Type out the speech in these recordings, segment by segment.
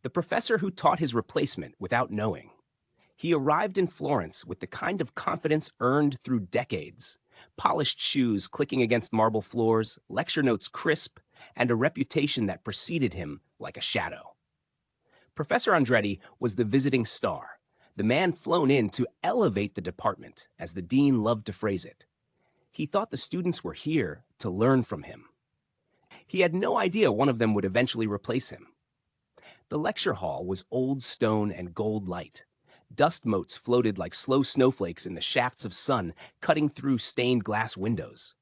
the professor who taught his replacement without knowing. He arrived in Florence with the kind of confidence earned through decades: polished shoes clicking against marble floors, lecture notes crisp, and a reputation that preceded him like a shadow. Professor Andretti was the visiting star, the man flown in to elevate the department, as the dean loved to phrase it. He thought the students were here to learn from him. He had no idea one of them would eventually replace him. The lecture hall was old stone and gold light. Dust motes floated like slow snowflakes in the shafts of sun cutting through stained glass windows.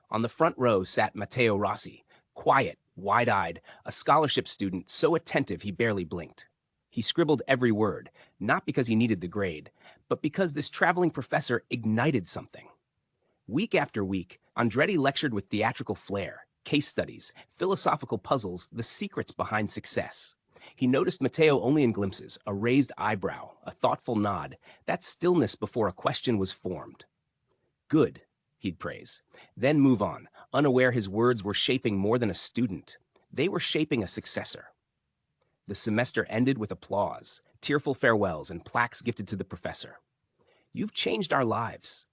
On the front row sat Matteo Rossi, quiet, wide-eyed, a scholarship student so attentive he barely blinked. He scribbled every word, not because he needed the grade, but because this traveling professor ignited something. Week after week, Andretti lectured with theatrical flair, case studies, philosophical puzzles, the secrets behind success. He noticed Matteo only in glimpses: a raised eyebrow, a thoughtful nod, that stillness before a question was formed. Good, he'd praise, then move on, unaware his words were shaping more than a student. They were shaping a successor. The semester ended with applause, tearful farewells, and plaques gifted to the professor. "You've changed our lives,"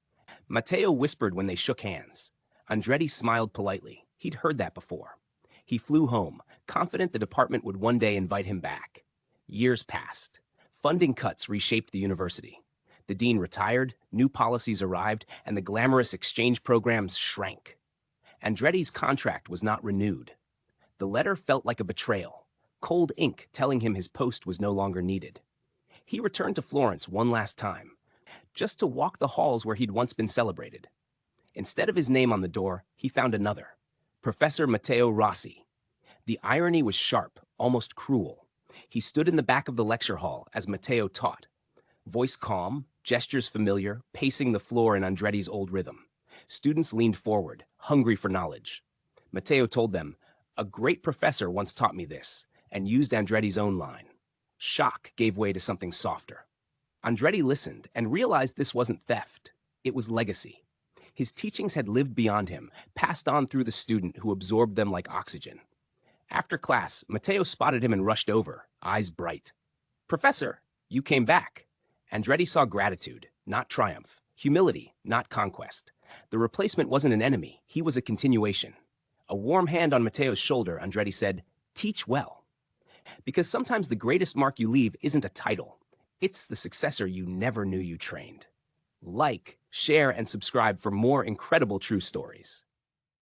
Matteo whispered when they shook hands. Andretti smiled politely. He'd heard that before. He flew home, confident the department would one day invite him back. Years passed. Funding cuts reshaped the university. The dean retired, new policies arrived, and the glamorous exchange programs shrank. Andretti's contract was not renewed. The letter felt like a betrayal, cold ink telling him his post was no longer needed. He returned to Florence one last time, just to walk the halls where he'd once been celebrated. Instead of his name on the door, he found another: Professor Matteo Rossi. The irony was sharp, almost cruel. He stood in the back of the lecture hall as Matteo taught, voice calm, gestures familiar, pacing the floor in Andretti's old rhythm. Students leaned forward, hungry for knowledge. Matteo told them, "A great professor once taught me this," and used Andretti's own line. Shock gave way to something softer. Andretti listened and realized this wasn't theft. It was legacy. His teachings had lived beyond him, passed on through the student who absorbed them like oxygen. After class, Matteo spotted him and rushed over, eyes bright. "Professor, you came back." Andretti saw gratitude, not triumph, humility, not conquest. The replacement wasn't an enemy, he was a continuation. A warm hand on Matteo's shoulder, Andretti said, "Teach well." Because sometimes the greatest mark you leave isn't a title. It's the successor you never knew you trained. Like, share, and subscribe for more incredible true stories.